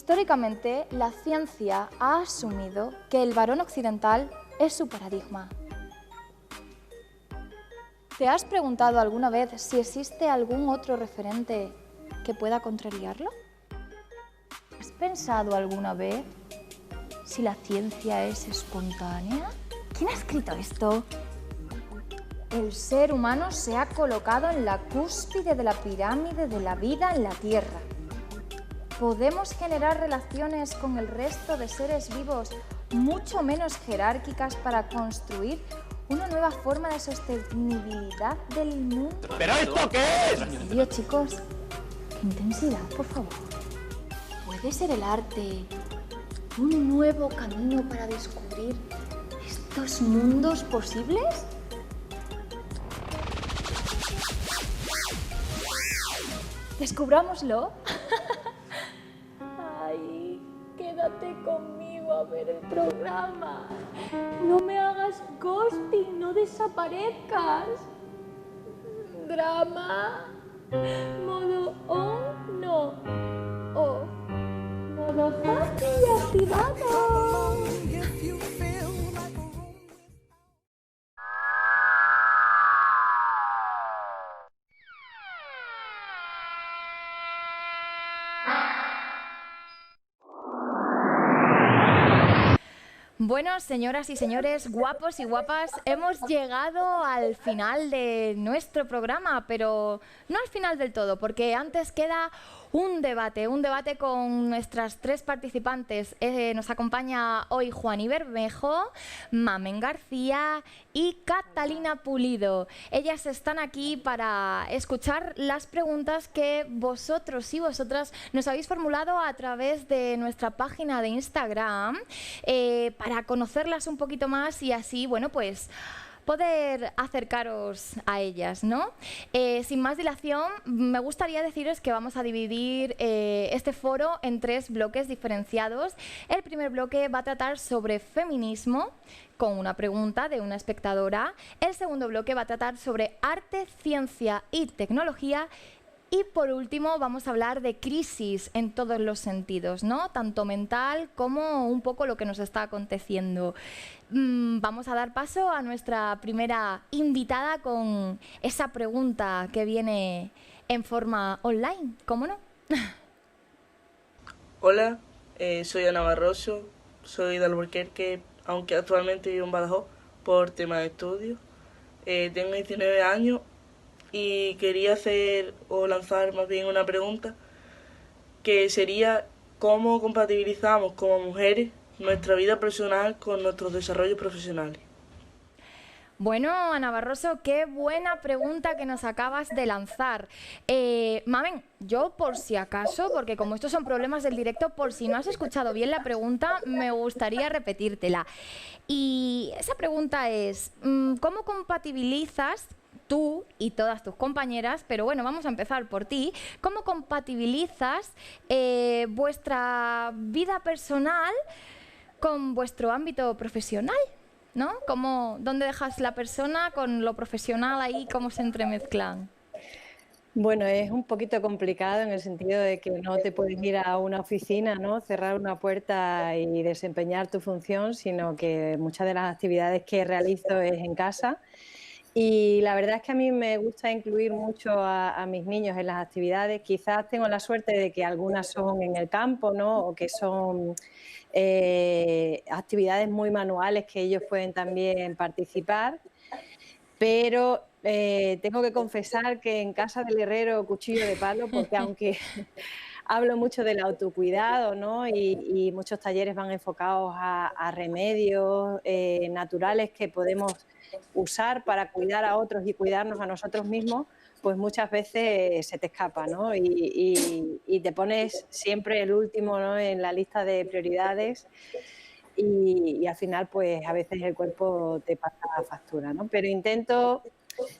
Históricamente, la ciencia ha asumido que el varón occidental es su paradigma. ¿Te has preguntado alguna vez si existe algún otro referente que pueda contrariarlo? ¿Has pensado alguna vez si la ciencia es espontánea? ¿Quién ha escrito esto? El ser humano se ha colocado en la cúspide de la pirámide de la vida en la Tierra. Podemos generar relaciones con el resto de seres vivos mucho menos jerárquicas para construir una nueva forma de sostenibilidad del mundo. ¿Pero esto qué es? Dios, chicos, qué intensidad, por favor. ¿Puede ser el arte un nuevo camino para descubrir estos mundos posibles? Descubrámoslo. Ay, quédate conmigo a ver el programa. No me hagas ghosting, no desaparezcas. Drama. Modo on, no. Off. Modo fácil activado. Bueno, señoras y señores, guapos y guapas, hemos llegado al final de nuestro programa, pero no al final del todo, porque antes queda un debate con nuestras tres participantes. Nos acompaña hoy Juani Bermejo, Mamen García y Catalina Pulido. Ellas están aquí para escuchar las preguntas que vosotros y vosotras nos habéis formulado a través de nuestra página de Instagram, para conocerlas un poquito más y así, bueno, pues poder acercaros a ellas, ¿no? Sin más dilación, me gustaría deciros que vamos a dividir este foro en tres bloques diferenciados. El primer bloque va a tratar sobre feminismo, con una pregunta de una espectadora. El segundo bloque va a tratar sobre arte, ciencia y tecnología. Y por último vamos a hablar de crisis en todos los sentidos, ¿no? Tanto mental como un poco lo que nos está aconteciendo. Vamos a dar paso a nuestra primera invitada con esa pregunta que viene en forma online, ¿cómo no? Hola, soy Ana Barroso, soy de Albuquerque, aunque actualmente vivo en Badajoz por temas de estudio. Tengo 19 años y quería hacer o lanzar más bien una pregunta que sería ¿cómo compatibilizamos como mujeres nuestra vida personal con nuestros desarrollos profesionales? Bueno, Ana Barroso, qué buena pregunta que nos acabas de lanzar. Mamen, yo por si acaso, porque como estos son problemas del directo, por si no has escuchado bien la pregunta, me gustaría repetírtela. Y esa pregunta es, ¿cómo compatibilizas tú y todas tus compañeras, pero bueno, vamos a empezar por ti, cómo compatibilizas vuestra vida personal con vuestro ámbito profesional? ¿No? ¿Dónde dejas la persona con lo profesional ahí? ¿Cómo se entremezclan? Bueno, es un poquito complicado en el sentido de que no te puedes ir a una oficina, ¿no? Cerrar una puerta y desempeñar tu función, sino que muchas de las actividades que realizo es en casa. Y la verdad es que a mí me gusta incluir mucho a mis niños en las actividades. Quizás tengo la suerte de que algunas son en el campo, ¿no? O que son actividades muy manuales que ellos pueden también participar. Pero tengo que confesar que en casa del herrero cuchillo de palo, porque aunque hablo mucho del autocuidado, ¿no? Y muchos talleres van enfocados a remedios naturales que podemos usar para cuidar a otros y cuidarnos a nosotros mismos, pues muchas veces se te escapa, ¿no? Y te pones siempre el último, ¿no? En la lista de prioridades y al final, pues a veces el cuerpo te pasa factura, ¿no? Pero intento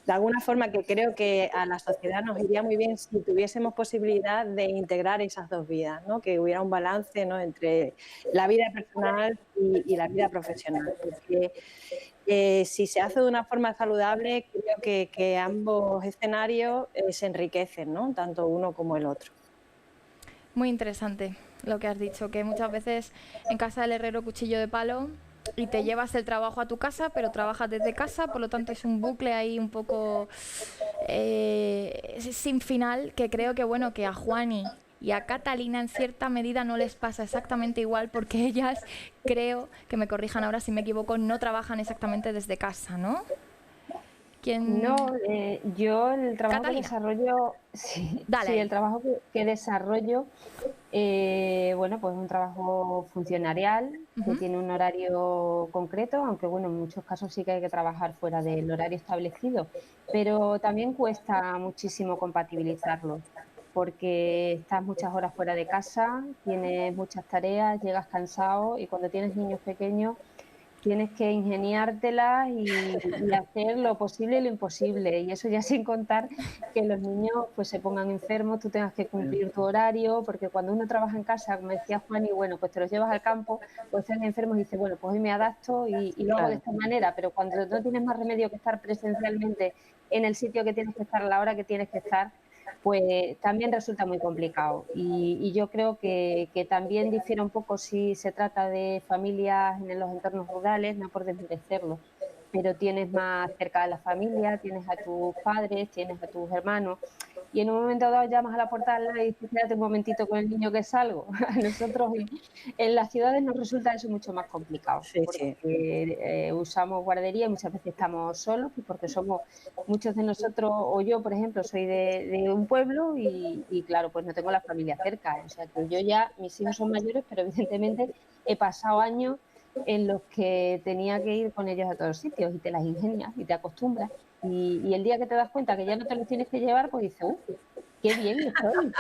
de alguna forma, que creo que a la sociedad nos iría muy bien si tuviésemos posibilidad de integrar esas dos vidas, ¿no? Que hubiera un balance, ¿no? Entre la vida personal y la vida profesional. Porque si se hace de una forma saludable, creo que ambos escenarios se enriquecen, ¿no? Tanto uno como el otro. Muy interesante. lo que has dicho, que muchas veces en casa del herrero cuchillo de palo y te llevas el trabajo a tu casa, pero trabajas desde casa, por lo tanto es un bucle ahí un poco sin final, que creo que bueno, que a Juani y a Catalina en cierta medida no les pasa exactamente igual porque ellas, creo, que me corrijan ahora si me equivoco, no trabajan exactamente desde casa, ¿no? ¿Quién? No, yo el trabajo que Catalina, desarrollo, sí, dale sí, el ahí. trabajo que desarrollo, bueno, pues es un trabajo funcionarial que Ujú. tiene un horario concreto, aunque bueno, en muchos casos sí que hay que trabajar fuera del horario establecido, pero también cuesta muchísimo compatibilizarlo, porque estás muchas horas fuera de casa, tienes muchas tareas, llegas cansado y cuando tienes niños pequeños tienes que ingeniártelas y hacer lo posible y lo imposible. Y eso ya sin contar que los niños pues se pongan enfermos, tú tengas que cumplir tu horario, porque cuando uno trabaja en casa, como decía Juan, y bueno, pues te los llevas al campo, pues están enfermos y dices, bueno, pues hoy me adapto y lo hago de Claro. esta manera, pero cuando no tienes más remedio que estar presencialmente en el sitio que tienes que estar, a la hora que tienes que estar, pues también resulta muy complicado. Y yo creo que también difiere un poco si se trata de familias en los entornos rurales, no por desmerecerlo, pero tienes más cerca a la familia, tienes a tus padres, tienes a tus hermanos, y en un momento dado llamas a la puerta de al lado y dices, espérate un momentito con el niño que salgo. A nosotros en las ciudades nos resulta eso mucho más complicado, Sí, porque sí. usamos guardería y muchas veces estamos solos, y porque somos muchos de nosotros, o yo, por ejemplo, soy de un pueblo y claro, pues no tengo la familia cerca. O sea que yo ya, mis hijos son mayores, pero evidentemente he pasado años en los que tenía que ir con ellos a todos sitios y te las ingenias y te acostumbras. Y el día que te das cuenta que ya no te los tienes que llevar, pues dices, qué bien estoy.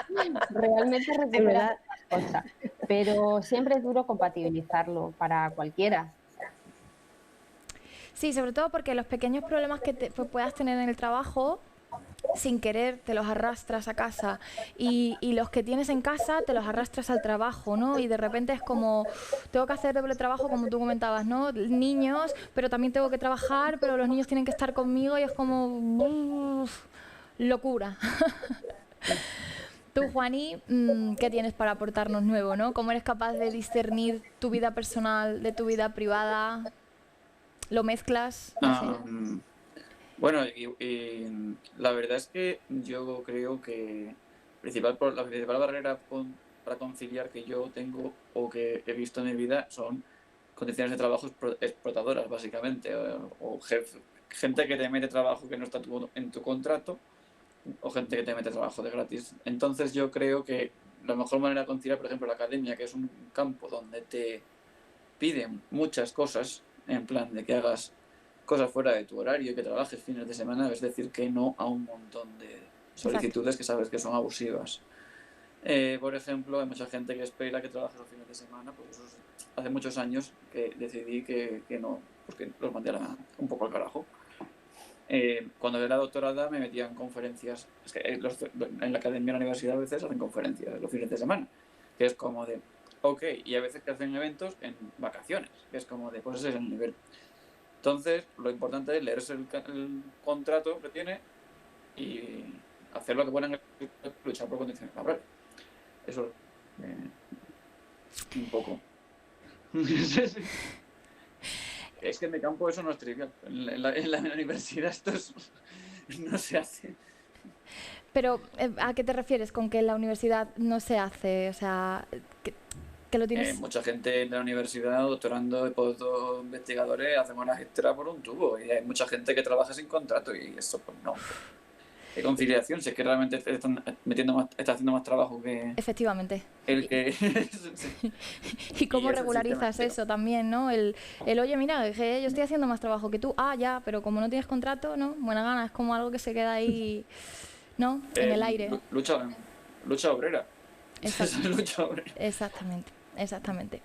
Realmente En recuperas verdad, muchas cosas. Pero siempre es duro compatibilizarlo para cualquiera. Sí, sobre todo porque los pequeños problemas que puedas tener en el trabajo, sin querer te los arrastras a casa y los que tienes en casa te los arrastras al trabajo, ¿no? Y de repente es como, tengo que hacer doble trabajo como tú comentabas, ¿no? Niños, pero también tengo que trabajar, pero los niños tienen que estar conmigo y es como... locura. Tú, Juani, ¿qué tienes para aportarnos nuevo, no? ¿Cómo eres capaz de discernir tu vida personal de tu vida privada? ¿Lo mezclas? No sé. Bueno, y la verdad es que yo creo que la principal barrera para conciliar que yo tengo o que he visto en mi vida son condiciones de trabajo explotadoras, básicamente, o gente que te mete trabajo que no está en tu contrato, o gente que te mete trabajo de gratis. Entonces yo creo que la mejor manera de conciliar, por ejemplo, la academia, que es un campo donde te piden muchas cosas, en plan de que hagas cosas fuera de tu horario y que trabajes fines de semana, es decir, que no a un montón de solicitudes que sabes que son abusivas. Por ejemplo, hay mucha gente que espera que trabajes los fines de semana, pues eso hace muchos años que decidí que no, porque los mandé un poco al carajo. Cuando era doctorada me metía en conferencias, es que en la academia de la universidad a veces hacen conferencias los fines de semana, que es como de, ok, y a veces que hacen eventos en vacaciones, que es como de, pues ese es el nivel. Entonces, lo importante es leerse el contrato que tiene y hacer lo que puedan, luchar por condiciones laborales. Eso, un poco. Es que en mi campo eso no es trivial. En la universidad esto no se hace. Pero, ¿a qué te refieres con que en la universidad no se hace? O sea, que lo tienes... Mucha gente en la universidad, doctorando y investigadores, hacen horas extra por un tubo. Y hay mucha gente que trabaja sin contrato y eso, pues no. ¿Qué conciliación? Si es que realmente está haciendo más trabajo que Efectivamente. el que... ¿Y cómo Y es el regularizas sistema. eso también, no? Oye, mira, que yo estoy haciendo más trabajo que tú. Ah, ya, pero como no tienes contrato, ¿no? Buena gana, es como algo que se queda ahí, ¿no? En el aire. Lucha obrera. Lucha obrera. Exactamente, exactamente.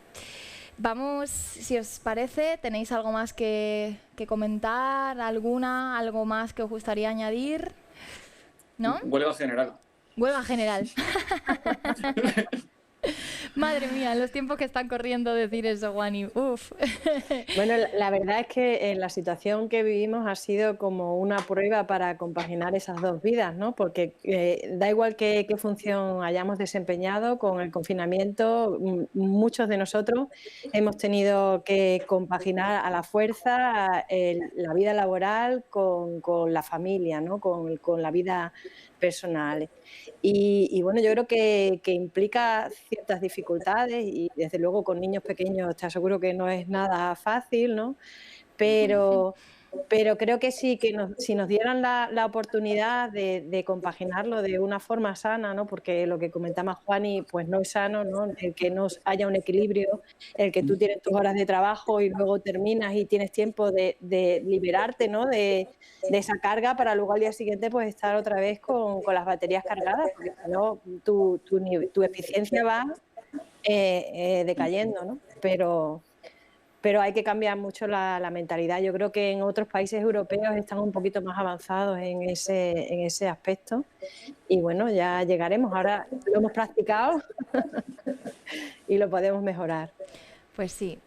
Vamos, si os parece, ¿tenéis algo más que comentar? ¿Algo más que os gustaría añadir? ¿No? Huelga general. Huelga general. Madre mía, los tiempos que están corriendo decir eso, Juani. Uf. Bueno, la verdad es que la situación que vivimos ha sido como una prueba para compaginar esas dos vidas, ¿no? Porque da igual qué función hayamos desempeñado con el confinamiento, muchos de nosotros hemos tenido que compaginar a la fuerza la vida laboral con la familia, ¿no? Con la vida personal. Y bueno, yo creo que implica ciertas dificultades y desde luego con niños pequeños te aseguro que no es nada fácil, ¿no? Pero creo que sí, que si nos dieran la oportunidad de compaginarlo de una forma sana, ¿no? Porque lo que comentaba Juani, pues no es sano, ¿no? El que no haya un equilibrio, el que tú tienes tus horas de trabajo y luego terminas y tienes tiempo de liberarte, ¿no? De esa carga para luego al día siguiente pues estar otra vez con las baterías cargadas, porque si no tu eficiencia va decayendo, ¿no? Pero hay que cambiar mucho la mentalidad. Yo creo que en otros países europeos están un poquito más avanzados en ese aspecto y bueno, ya llegaremos. Ahora lo hemos practicado y lo podemos mejorar. Pues sí.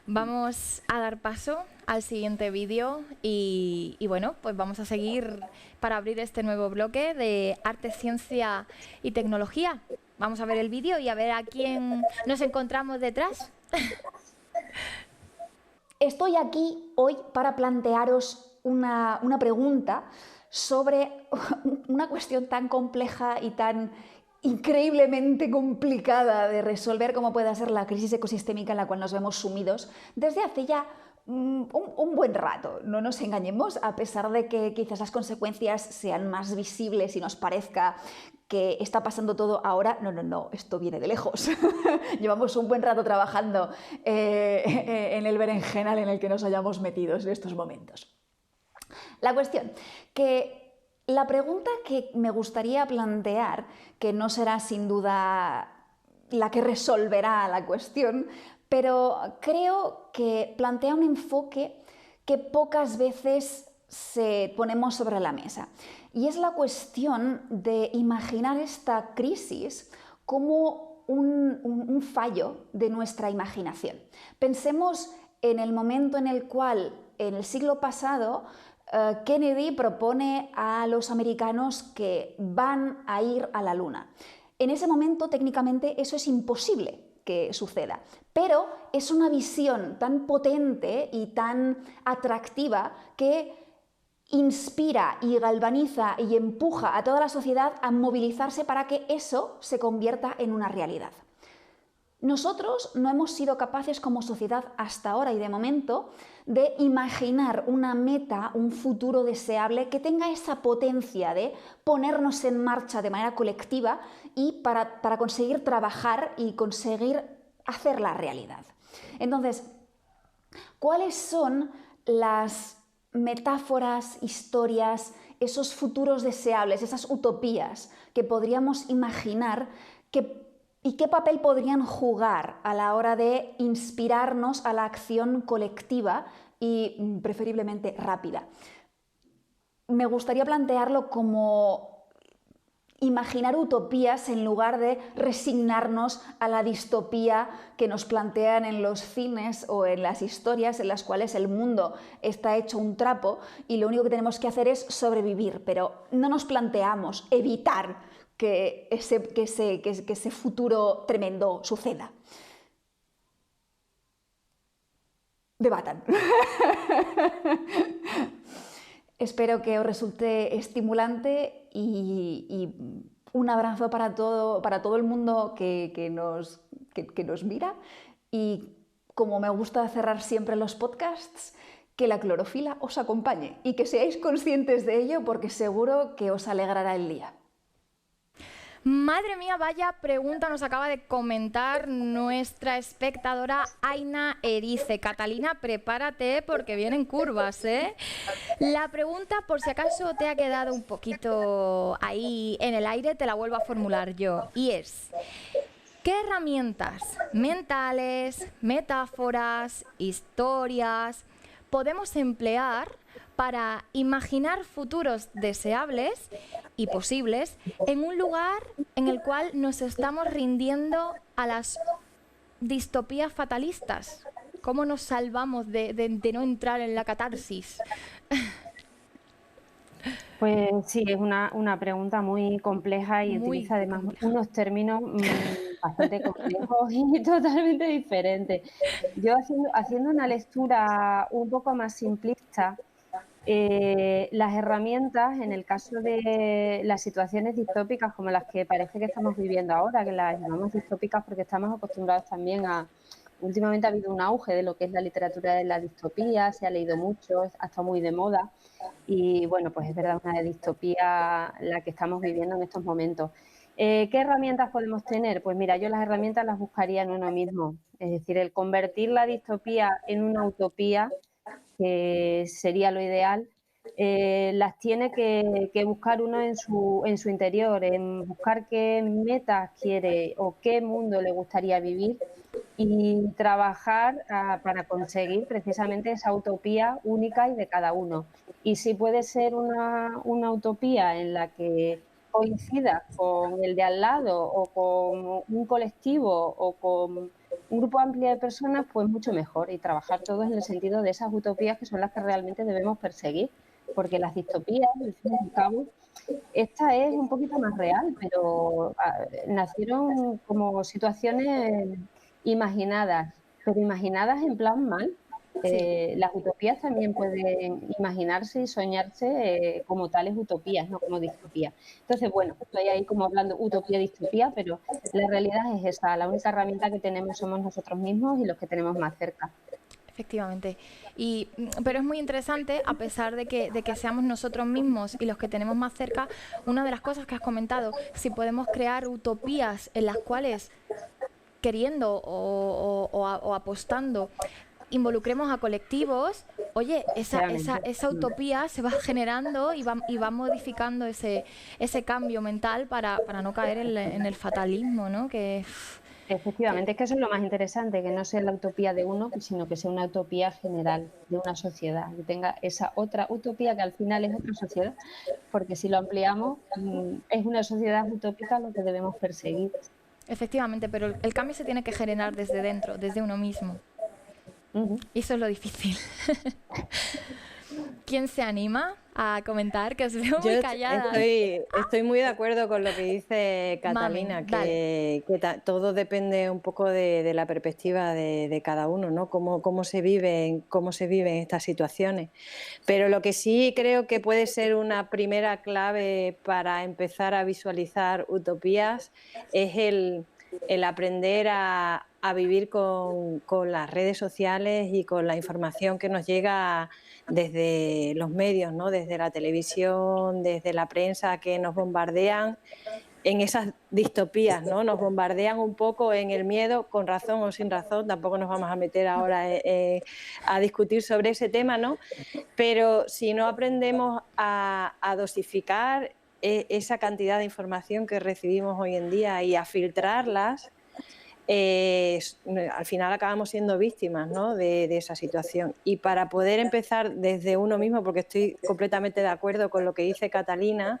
Vamos a dar paso al siguiente vídeo y bueno, pues vamos a seguir para abrir este nuevo bloque de arte, ciencia y tecnología. Vamos a ver el vídeo y a ver a quién nos encontramos detrás. Estoy aquí hoy para plantearos una pregunta sobre una cuestión tan compleja y tan increíblemente complicada de resolver como puede ser la crisis ecosistémica en la cual nos vemos sumidos desde hace ya un buen rato. No nos engañemos, a pesar de que quizás las consecuencias sean más visibles y nos parezca que está pasando todo ahora. No, esto viene de lejos. Llevamos un buen rato trabajando en el berenjenal en el que nos hayamos metido en estos momentos. La cuestión, que la pregunta que me gustaría plantear, que no será sin duda la que resolverá la cuestión, pero creo que plantea un enfoque que pocas veces ponemos sobre la mesa. Y es la cuestión de imaginar esta crisis como un fallo de nuestra imaginación. Pensemos en el momento en el cual, en el siglo pasado, Kennedy propone a los americanos que van a ir a la Luna. En ese momento, técnicamente, eso es imposible que suceda, pero es una visión tan potente y tan atractiva que inspira y galvaniza y empuja a toda la sociedad a movilizarse para que eso se convierta en una realidad. Nosotros no hemos sido capaces como sociedad hasta ahora y de momento de imaginar una meta, un futuro deseable que tenga esa potencia de ponernos en marcha de manera colectiva y para conseguir trabajar y conseguir hacer la realidad. Entonces, ¿cuáles son las metáforas, historias, esos futuros deseables, esas utopías que podríamos imaginar y qué papel podrían jugar a la hora de inspirarnos a la acción colectiva y preferiblemente rápida? Me gustaría plantearlo como imaginar utopías en lugar de resignarnos a la distopía que nos plantean en los cines o en las historias en las cuales el mundo está hecho un trapo y lo único que tenemos que hacer es sobrevivir, pero no nos planteamos evitar que ese futuro tremendo suceda. Debatan. Espero que os resulte estimulante y un abrazo para todo el mundo que nos mira. Y como me gusta cerrar siempre los podcasts, que la clorofila os acompañe y que seáis conscientes de ello porque seguro que os alegrará el día. Madre mía, vaya pregunta nos acaba de comentar nuestra espectadora Aina Erice. Catalina, prepárate porque vienen curvas, ¿eh? La pregunta, por si acaso te ha quedado un poquito ahí en el aire, te la vuelvo a formular yo. Y es, ¿qué herramientas mentales, metáforas, historias podemos emplear para imaginar futuros deseables y posibles en un lugar en el cual nos estamos rindiendo a las distopías fatalistas? ¿Cómo nos salvamos de no entrar en la catarsis? Pues sí, es una pregunta muy compleja y Muy utiliza además compleja. unos términos bastante complejos y totalmente diferentes. Yo haciendo una lectura un poco más simplista, las herramientas, en el caso de las situaciones distópicas como las que parece que estamos viviendo ahora, que las llamamos distópicas porque estamos acostumbrados también a... Últimamente ha habido un auge de lo que es la literatura de la distopía, se ha leído mucho, ha estado muy de moda y bueno, pues es verdad, una distopía la que estamos viviendo en estos momentos. ¿Qué herramientas podemos tener? Pues mira, yo las herramientas las buscaría en uno mismo, es decir, el convertir la distopía en una utopía, que sería lo ideal, las tiene que buscar uno en su interior, en buscar qué metas quiere o qué mundo le gustaría vivir y trabajar para conseguir precisamente esa utopía única y de cada uno. Y si puede ser una utopía en la que coincida con el de al lado o con un colectivo o con un grupo amplio de personas, pues mucho mejor, y trabajar todos en el sentido de esas utopías que son las que realmente debemos perseguir, porque las distopías, al fin y al cabo, esta es un poquito más real, pero nacieron como situaciones imaginadas, pero imaginadas en plan mal. Sí. Las utopías también pueden imaginarse y soñarse como tales utopías, no como distopías. Entonces, bueno, estoy ahí como hablando utopía-distopía, pero la realidad es esa, la única herramienta que tenemos somos nosotros mismos y los que tenemos más cerca. Efectivamente. Pero es muy interesante, a pesar de que seamos nosotros mismos y los que tenemos más cerca, una de las cosas que has comentado, si podemos crear utopías en las cuales, queriendo o apostando, involucremos a colectivos, oye, esa utopía se va generando y va modificando ese cambio mental para no caer en el fatalismo, ¿no? Efectivamente, es que eso es lo más interesante, que no sea la utopía de uno, sino que sea una utopía general de una sociedad, que tenga esa otra utopía que al final es otra sociedad, porque si lo ampliamos, es una sociedad utópica lo que debemos perseguir. Efectivamente, pero el cambio se tiene que generar desde dentro, desde uno mismo. Y eso es lo difícil. ¿Quién se anima a comentar? Que os veo muy calladas. Estoy muy de acuerdo con lo que dice Catalina, Mami, que todo depende un poco de la perspectiva de cada uno, ¿no? Cómo se viven estas situaciones. Pero lo que sí creo que puede ser una primera clave para empezar a visualizar utopías es el aprender a vivir con las redes sociales y con la información que nos llega desde los medios, ¿no? Desde la televisión, desde la prensa, que nos bombardean en esas distopías, ¿no? Nos bombardean un poco en el miedo, con razón o sin razón, tampoco nos vamos a meter ahora a discutir sobre ese tema, ¿no? Pero si no aprendemos a dosificar esa cantidad de información que recibimos hoy en día y a filtrarlas, al final acabamos siendo víctimas, ¿no? de esa situación. Y para poder empezar desde uno mismo, porque estoy completamente de acuerdo con lo que dice Catalina,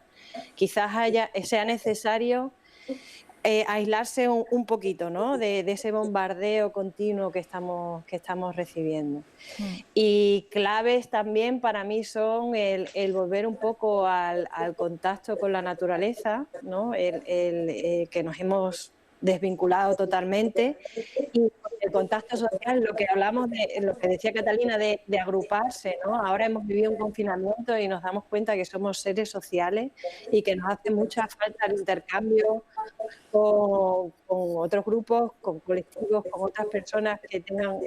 quizás sea necesario aislarse un poquito, ¿no? de ese bombardeo continuo que estamos recibiendo. Y claves también para mí son el volver un poco al contacto con la naturaleza, ¿no? Que nos hemos desvinculado totalmente, y el contacto social, lo que hablamos de lo que decía Catalina, de agruparse, ¿no? Ahora hemos vivido un confinamiento y nos damos cuenta que somos seres sociales y que nos hace mucha falta el intercambio con otros grupos, con colectivos, con otras personas que tengan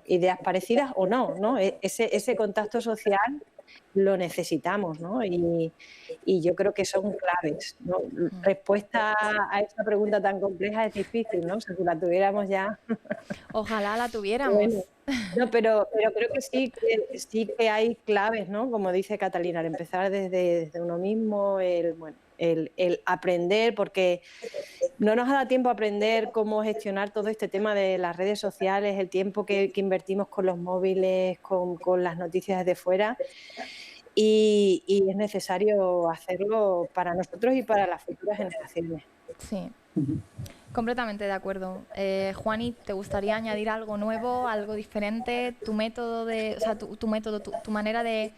ideas parecidas o no, ¿no? Ese contacto social lo necesitamos, ¿no? Y yo creo que son claves, ¿no? Respuesta a esta pregunta tan compleja es difícil, ¿no? O sea, si la tuviéramos ya... Ojalá la tuviéramos. Bueno, no, pero creo que sí que hay claves, ¿no? Como dice Catalina, al empezar desde uno mismo, el aprender, porque no nos ha dado tiempo a aprender cómo gestionar todo este tema de las redes sociales, el tiempo que invertimos con los móviles, con las noticias desde fuera. Y es necesario hacerlo para nosotros y para las futuras generaciones. Sí, completamente de acuerdo. Juani, ¿te gustaría añadir algo nuevo, algo diferente? Tu método o sea, tu método, tu manera de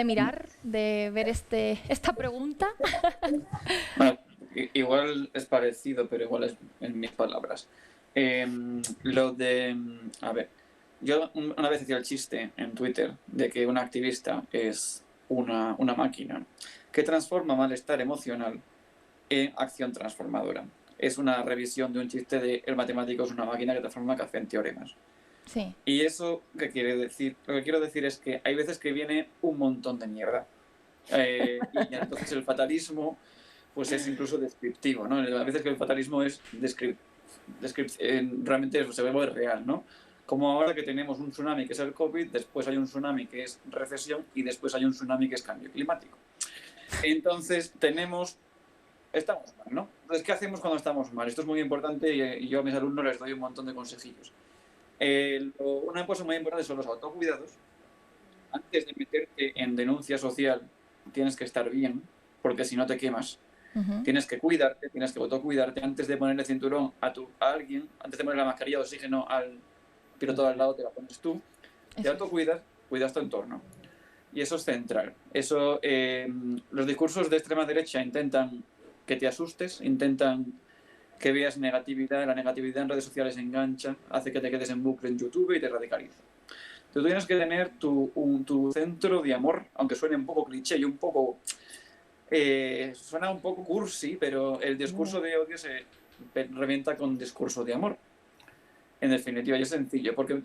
mirar, de ver esta pregunta. Bueno, igual es parecido, pero igual es en mis palabras. A ver, yo una vez hacía el chiste en Twitter de que un activista es una máquina que transforma malestar emocional en acción transformadora. Es una revisión de un chiste de el matemático es una máquina que transforma café en teoremas. Sí. Y eso, ¿qué quiere decir? Lo que quiero decir es que hay veces que viene un montón de mierda. Y entonces el fatalismo pues es incluso descriptivo, ¿no? A veces que el fatalismo es realmente eso se vuelve real, ¿no? Como ahora que tenemos un tsunami que es el COVID, después hay un tsunami que es recesión y después hay un tsunami que es cambio climático. Entonces estamos mal, ¿no? Entonces, ¿qué hacemos cuando estamos mal? Esto es muy importante y yo a mis alumnos les doy un montón de consejillos. Una cosa muy importante son los autocuidados. Antes de meterte en denuncia social, tienes que estar bien, porque si no te quemas. Tienes que cuidarte, tienes que autocuidarte. Antes de ponerle cinturón a alguien, antes de poner la mascarilla de oxígeno al piloto al lado, te la pones tú. Te autocuidas, cuidas tu entorno. Y eso es central. Los discursos de extrema derecha intentan que te asustes, intentan que veas negatividad. La negatividad en redes sociales engancha, hace que te quedes en bucle en YouTube y te radicaliza. Tú tienes que tener tu centro de amor, aunque suene un poco cliché y un poco... suena un poco cursi, pero el discurso de odio se revienta con discurso de amor. En definitiva, y es sencillo, porque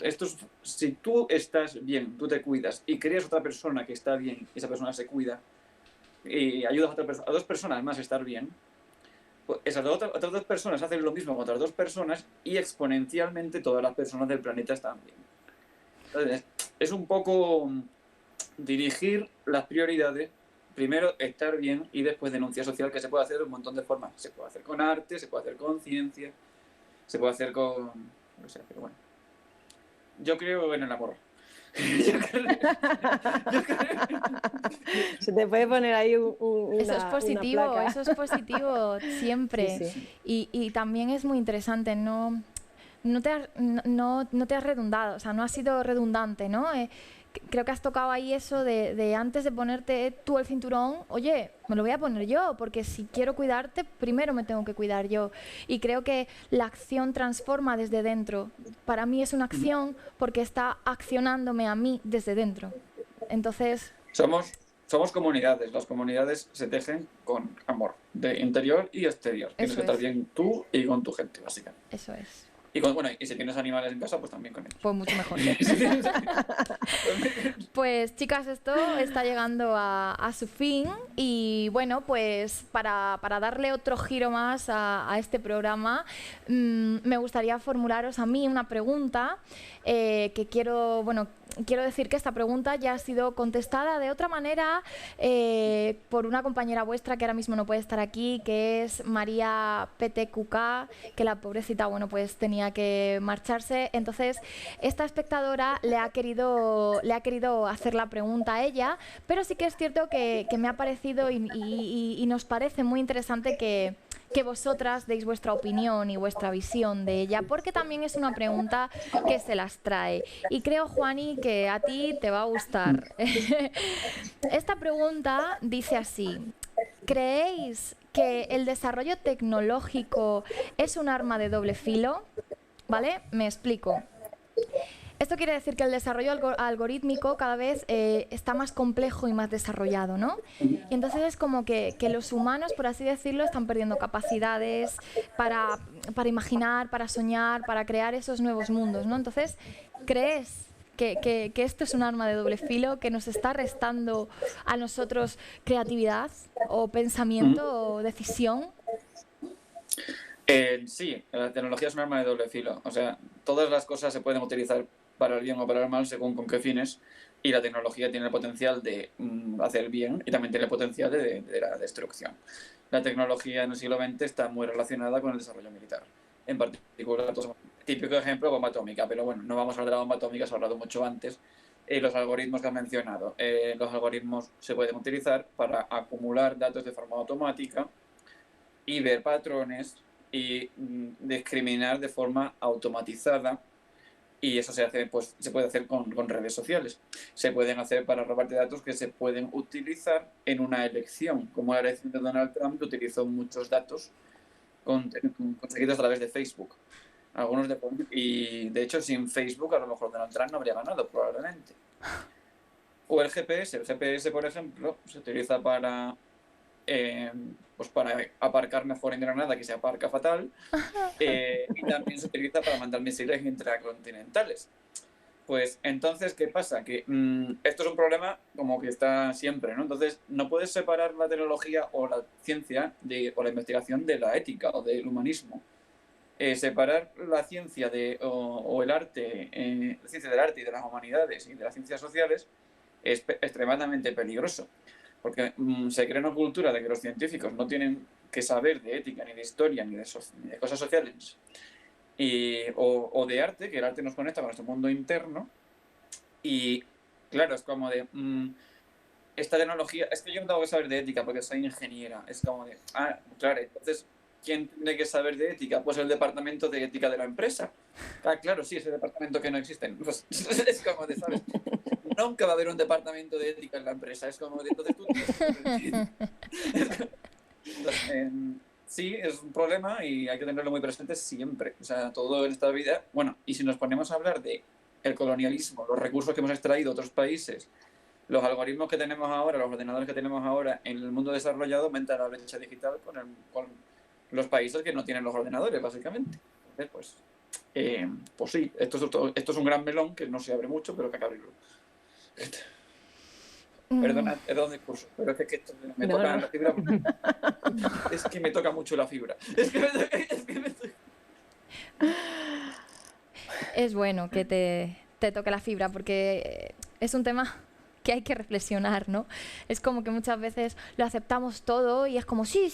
si tú estás bien, tú te cuidas y creas otra persona que está bien y esa persona se cuida y ayudas a dos personas más a estar bien, pues esas otras dos personas hacen lo mismo con otras dos personas y exponencialmente todas las personas del planeta están bien. Entonces, es un poco dirigir las prioridades. Primero estar bien y después denuncia social, que se puede hacer de un montón de formas. Se puede hacer con arte, se puede hacer con ciencia, se puede hacer con... no sé, pero bueno. Yo creo en el amor. Se te puede poner ahí eso es positivo siempre. Sí. Y también es muy interesante, no te has redundado, o sea, no has sido redundante, ¿no? Creo que has tocado ahí eso de antes de ponerte tú el cinturón, oye, me lo voy a poner yo, porque si quiero cuidarte, primero me tengo que cuidar yo. Y creo que la acción transforma desde dentro. Para mí es una acción porque está accionándome a mí desde dentro. Entonces... Somos comunidades. Las comunidades se tejen con amor, de interior y exterior. Tienes que estar bien tú y con tu gente, básicamente. Eso es. Y si tienes animales en casa, pues también con ellos. Pues mucho mejor. Pues chicas, esto está llegando a su fin y bueno, pues para darle otro giro más a este programa, me gustaría formularos a mí una pregunta que quiero decir que esta pregunta ya ha sido contestada de otra manera por una compañera vuestra que ahora mismo no puede estar aquí, que es María PTQK, que la pobrecita, bueno, pues tenía que marcharse. Entonces, esta espectadora le ha querido hacer la pregunta a ella, pero sí que es cierto que me ha parecido y nos parece muy interesante que vosotras deis vuestra opinión y vuestra visión de ella, porque también es una pregunta que se las trae. Y creo, Juani, que a ti te va a gustar. Esta pregunta dice así: ¿creéis que el desarrollo tecnológico es un arma de doble filo? ¿Vale? Me explico. Esto quiere decir que el desarrollo algorítmico cada vez está más complejo y más desarrollado, ¿no? Y entonces es como que los humanos, por así decirlo, están perdiendo capacidades para imaginar, para soñar, para crear esos nuevos mundos, ¿no? Entonces, ¿crees que esto es un arma de doble filo, que nos está restando a nosotros creatividad o pensamiento o decisión? Sí, la tecnología es un arma de doble filo. O sea, todas las cosas se pueden utilizar para el bien o para el mal, según con qué fines, y la tecnología tiene el potencial de hacer bien y también tiene el potencial de la destrucción. La tecnología en el siglo XX está muy relacionada con el desarrollo militar. En particular, típico ejemplo, bomba atómica, pero bueno, no vamos a hablar de la bomba atómica, se ha hablado mucho antes. Los algoritmos que has mencionado. Los algoritmos se pueden utilizar para acumular datos de forma automática y ver patrones y discriminar de forma automatizada, y eso se puede hacer con redes sociales. Se pueden hacer para robarte datos que se pueden utilizar en una elección, como la elección de Donald Trump, que utilizó muchos datos conseguidos a través de Facebook. Y de hecho, sin Facebook a lo mejor Donald Trump no habría ganado, probablemente. O el GPS, por ejemplo, se utiliza para aparcar mejor en Granada, que se aparca fatal, y también se utiliza para mandar misiles intracontinentales. Pues entonces, ¿qué pasa? Que esto es un problema como que está siempre, ¿no? Entonces, no puedes separar la tecnología o la ciencia o la investigación de la ética o del humanismo. Separar la ciencia o el arte, la ciencia del arte y de las humanidades y de las ciencias sociales es extremadamente peligroso, porque se crea una cultura de que los científicos no tienen que saber de ética, ni de historia, ni de cosas sociales, o de arte, que el arte nos conecta con nuestro mundo interno, y claro, es como de... esta tecnología, es que yo no tengo que saber de ética porque soy ingeniera, es como de... claro, entonces... ¿Quién tiene que saber de ética? Pues el departamento de ética de la empresa. Claro, sí, ese departamento que no existe. Pues, es como de, ¿sabes? Nunca va a haber un departamento de ética en la empresa. Es como de, entonces tú tienes sí, es un problema y hay que tenerlo muy presente siempre. O sea, todo en esta vida... Bueno, y si nos ponemos a hablar de el colonialismo, los recursos que hemos extraído de otros países, los algoritmos que tenemos ahora, los ordenadores que tenemos ahora en el mundo desarrollado, aumenta la brecha digital con los países que no tienen los ordenadores, básicamente. Entonces, pues sí, esto es un gran melón que no se abre mucho, pero que hay que abrirlo. Perdona, he dado un discurso, pero es que esto me toca la fibra. Es que me toca mucho la fibra. Es bueno que te toque la fibra porque es un tema que hay que reflexionar, ¿no? Es como que muchas veces lo aceptamos todo y es como sí,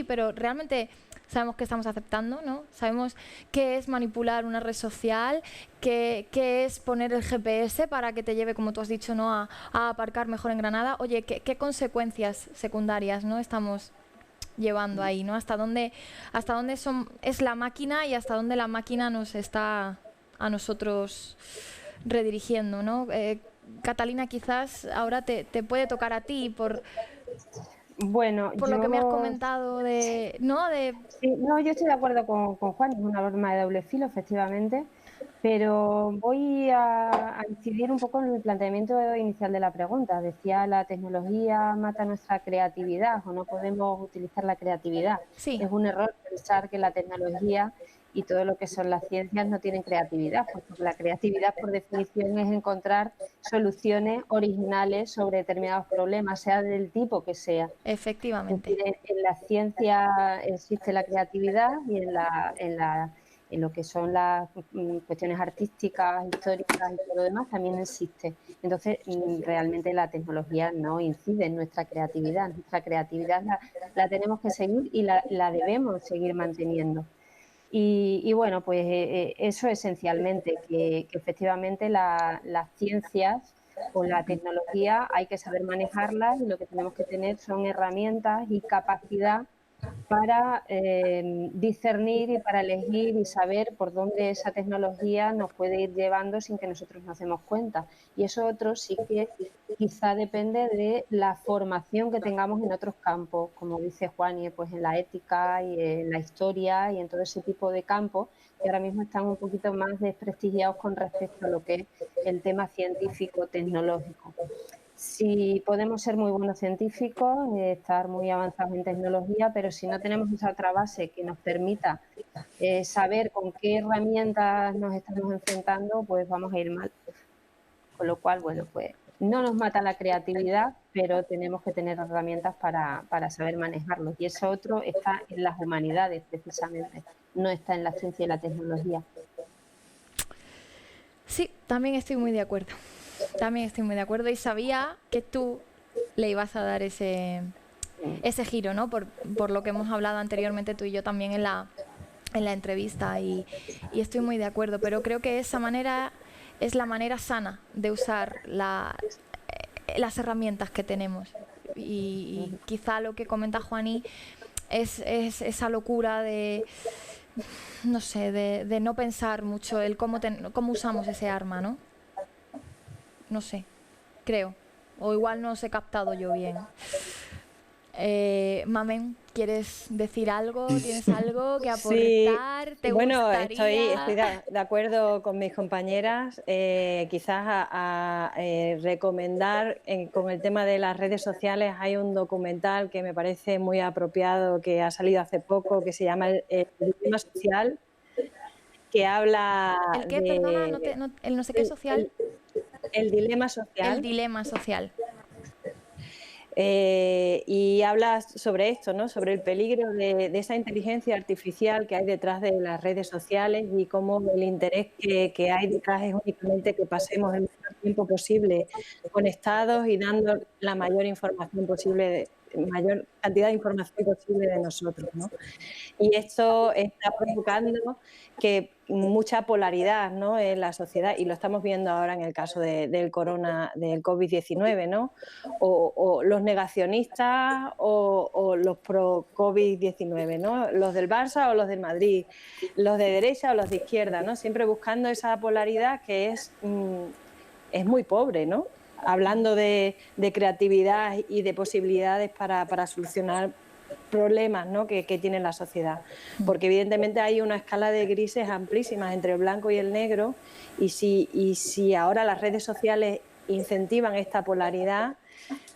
pero realmente sabemos qué estamos aceptando, ¿no? Sabemos qué es manipular una red social, qué es poner el GPS para que te lleve, como tú has dicho, ¿no? a aparcar mejor en Granada. Oye, ¿qué consecuencias secundarias, ¿no? estamos llevando ahí, ¿no? Hasta dónde es la máquina y hasta dónde la máquina nos está a nosotros redirigiendo, ¿no? Catalina, quizás ahora te puede tocar a ti por lo que me has comentado de... Sí, no, yo estoy de acuerdo con Juan, es una arma de doble filo, efectivamente, pero voy a incidir un poco en el planteamiento inicial de la pregunta. Decía, ¿la tecnología mata nuestra creatividad o no podemos utilizar la creatividad? Sí. Es un error pensar que la tecnología y todo lo que son las ciencias no tienen creatividad, porque la creatividad, por definición, es encontrar soluciones originales sobre determinados problemas, sea del tipo que sea. Efectivamente. Es decir, en la ciencia existe la creatividad y en lo que son las cuestiones artísticas, históricas y todo lo demás también existe. Entonces, realmente la tecnología no incide en nuestra creatividad. Nuestra creatividad la tenemos que seguir y la debemos seguir manteniendo. Y bueno, pues eso esencialmente, que efectivamente las ciencias o la tecnología hay que saber manejarlas y lo que tenemos que tener son herramientas y capacidad para discernir y para elegir y saber por dónde esa tecnología nos puede ir llevando sin que nosotros nos demos cuenta. Y eso otro sí que quizá depende de la formación que tengamos en otros campos, como dice Juani, pues en la ética y en la historia y en todo ese tipo de campos que ahora mismo están un poquito más desprestigiados con respecto a lo que es el tema científico-tecnológico. Sí, podemos ser muy buenos científicos, estar muy avanzados en tecnología, pero si no tenemos esa otra base que nos permita saber con qué herramientas nos estamos enfrentando, pues vamos a ir mal. Con lo cual, bueno, pues no nos mata la creatividad, pero tenemos que tener herramientas para saber manejarlos. Y eso otro está en las humanidades, precisamente, no está en la ciencia y la tecnología. Sí, también estoy muy de acuerdo. También estoy muy de acuerdo y sabía que tú le ibas a dar ese giro, ¿no? Por lo que hemos hablado anteriormente tú y yo también en la entrevista y estoy muy de acuerdo, pero creo que esa manera es la manera sana de usar las herramientas que tenemos y quizá lo que comenta Juani es esa locura de, no sé, de no pensar mucho el cómo usamos ese arma, ¿no? No sé, creo. O igual no os he captado yo bien. Mamen, ¿quieres decir algo? ¿Tienes algo que aportar? Sí, ¿Te bueno, gustaría? estoy de acuerdo con mis compañeras. Quizás recomendar con el tema de las redes sociales hay un documental que me parece muy apropiado que ha salido hace poco que se llama El Dilema Social, que habla ¿El qué? Perdona, de el no sé qué social. el dilema El social. dilema social. Y habla sobre esto, ¿no? Sobre el peligro de esa inteligencia artificial que hay detrás de las redes sociales y cómo el interés que hay detrás es únicamente que pasemos el menor tiempo posible conectados y dando la mayor información posible, mayor cantidad de información posible de nosotros, ¿no? Y esto está provocando que mucha polaridad, ¿no?, en la sociedad, y lo estamos viendo ahora en el caso del COVID-19, ¿no? O los negacionistas o los pro-COVID-19, ¿no? Los del Barça o los del Madrid, los de derecha o los de izquierda, ¿no? Siempre buscando esa polaridad que es muy pobre, ¿no? Hablando de creatividad y de posibilidades para solucionar problemas, ¿no?, que tiene la sociedad, porque evidentemente hay una escala de grises amplísimas entre el blanco y el negro y si ahora las redes sociales incentivan esta polaridad,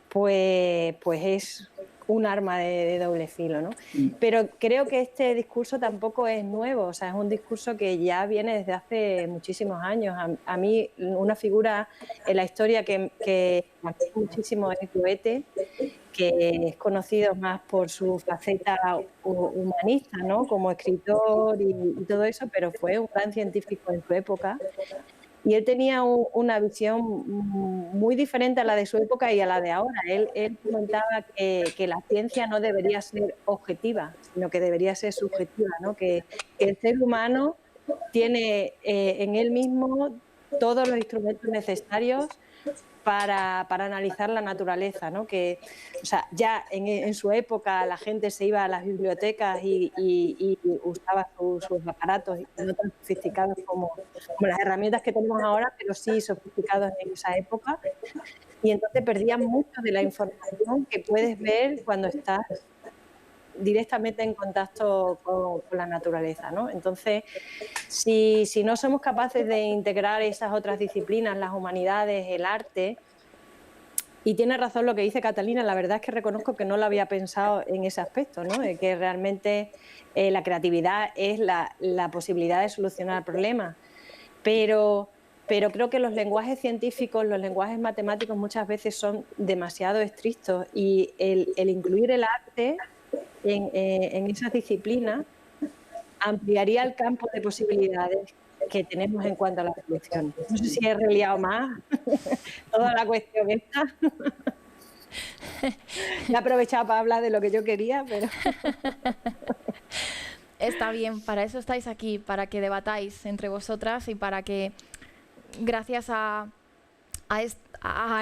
pues es un arma de doble filo, ¿no? Pero creo que este discurso tampoco es nuevo, o sea, es un discurso que ya viene desde hace muchísimos años. A mí una figura en la historia que marcó muchísimo es Goethe, que es conocido más por su faceta humanista, ¿no?, como escritor y todo eso, pero fue un gran científico en su época. Y él tenía una visión muy diferente a la de su época y a la de ahora. Él comentaba que la ciencia no debería ser objetiva, sino que debería ser subjetiva, ¿no? Que el ser humano tiene en él mismo todos los instrumentos necesarios para analizar la naturaleza, ¿no? Que, o sea, ya en su época la gente se iba a las bibliotecas y usaba sus aparatos, no tan sofisticados como las herramientas que tenemos ahora, pero sí sofisticados en esa época, y entonces perdían mucho de la información que puedes ver cuando estás directamente en contacto con la naturaleza, ¿no? Entonces, si no somos capaces de integrar esas otras disciplinas, las humanidades, el arte, y tiene razón lo que dice Catalina, la verdad es que reconozco que no lo había pensado en ese aspecto, ¿no?, de que realmente la creatividad es la posibilidad de solucionar problemas, pero creo que los lenguajes científicos, los lenguajes matemáticos muchas veces son demasiado estrictos y el incluir el arte en esas disciplinas ampliaría el campo de posibilidades que tenemos en cuanto a las soluciones. No sé si he reliado más toda la cuestión esta. He aprovechado para hablar de lo que yo quería, pero... Está bien, para eso estáis aquí, para que debatáis entre vosotras y para que, gracias a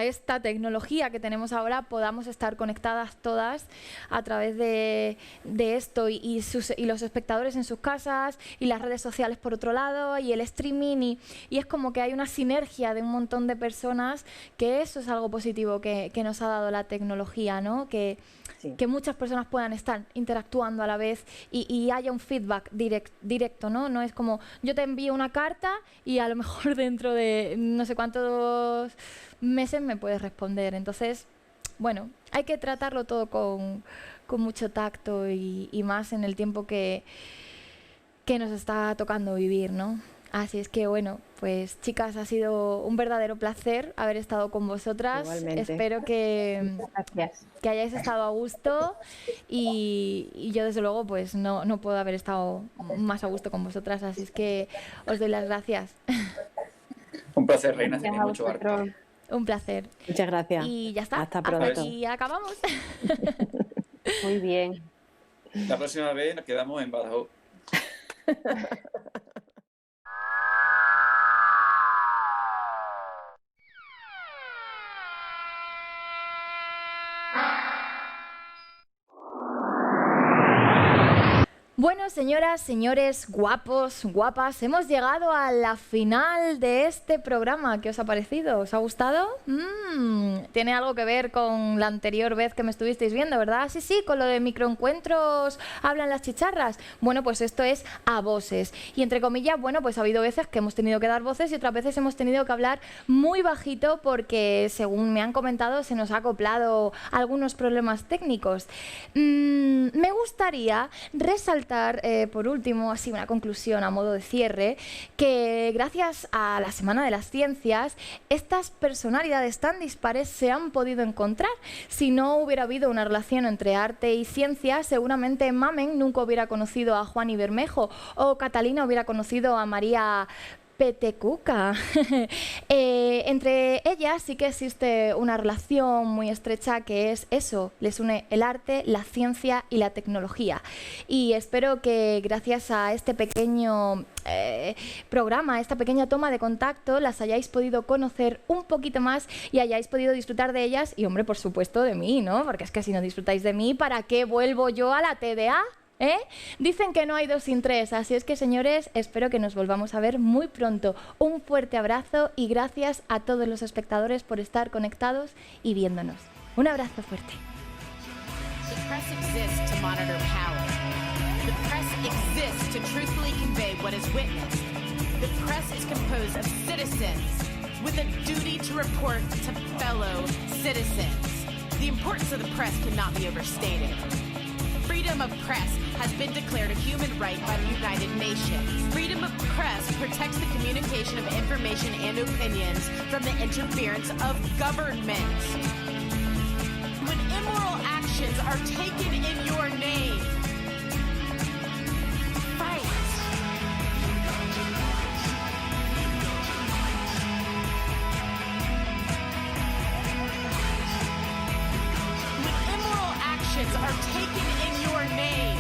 esta tecnología que tenemos ahora, podamos estar conectadas todas a través de esto y los espectadores en sus casas y las redes sociales por otro lado y el streaming y es como que hay una sinergia de un montón de personas, que eso es algo positivo que nos ha dado la tecnología, ¿no? Que muchas personas puedan estar interactuando a la vez y haya un feedback directo, ¿no? No es como yo te envío una carta y a lo mejor dentro de no sé cuántos meses me puedes responder. Entonces, bueno, hay que tratarlo todo con mucho tacto y más en el tiempo que nos está tocando vivir, ¿no? Así es que, bueno, pues chicas, ha sido un verdadero placer haber estado con vosotras. Igualmente. Espero que hayáis estado a gusto y yo, desde luego, pues no puedo haber estado más a gusto con vosotras, así es que os doy las gracias. Un placer, Reina, Gracias tenéis a mucho arte. vosotros. Un placer. Muchas gracias. Y ya está. Hasta Hasta pronto. aquí acabamos. Muy bien. La próxima vez nos quedamos en Badajoz. Bueno, señoras, señores, guapos, guapas, hemos llegado a la final de este programa. ¿Qué os ha parecido? ¿Os ha gustado? Tiene algo que ver con la anterior vez que me estuvisteis viendo, ¿verdad? Sí, sí, con lo de microencuentros hablan las chicharras. Bueno, pues esto es a voces. Y entre comillas, bueno, pues ha habido veces que hemos tenido que dar voces y otras veces hemos tenido que hablar muy bajito porque, según me han comentado, se nos ha acoplado algunos problemas técnicos. Me gustaría resaltar, por último, así una conclusión a modo de cierre, que gracias a la Semana de las Ciencias, estas personalidades tan dispares se han podido encontrar. Si no hubiera habido una relación entre arte y ciencia, seguramente Mamen nunca hubiera conocido a Juan y Bermejo o Catalina hubiera conocido a María Petecuca. Entre ellas sí que existe una relación muy estrecha que es eso, les une el arte, la ciencia y la tecnología. Y espero que gracias a este pequeño programa, esta pequeña toma de contacto, las hayáis podido conocer un poquito más y hayáis podido disfrutar de ellas y, hombre, por supuesto de mí, ¿no? Porque es que si no disfrutáis de mí, ¿para qué vuelvo yo a la TDA? Dicen que no hay dos sin tres, así es que, señores, espero que nos volvamos a ver muy pronto. Un fuerte abrazo y gracias a todos los espectadores por estar conectados y viéndonos. Un abrazo fuerte. The press exists to monitor power. The press exists to truthfully convey what is witnessed. The press is composed of citizens with a duty to report to fellow citizens. The importance of the press cannot be overstated. Freedom of press has been declared a human right by the United Nations. Freedom of press protects the communication of information and opinions from the interference of government. When immoral actions are taken in your name, fight. When immoral actions are taken in your name,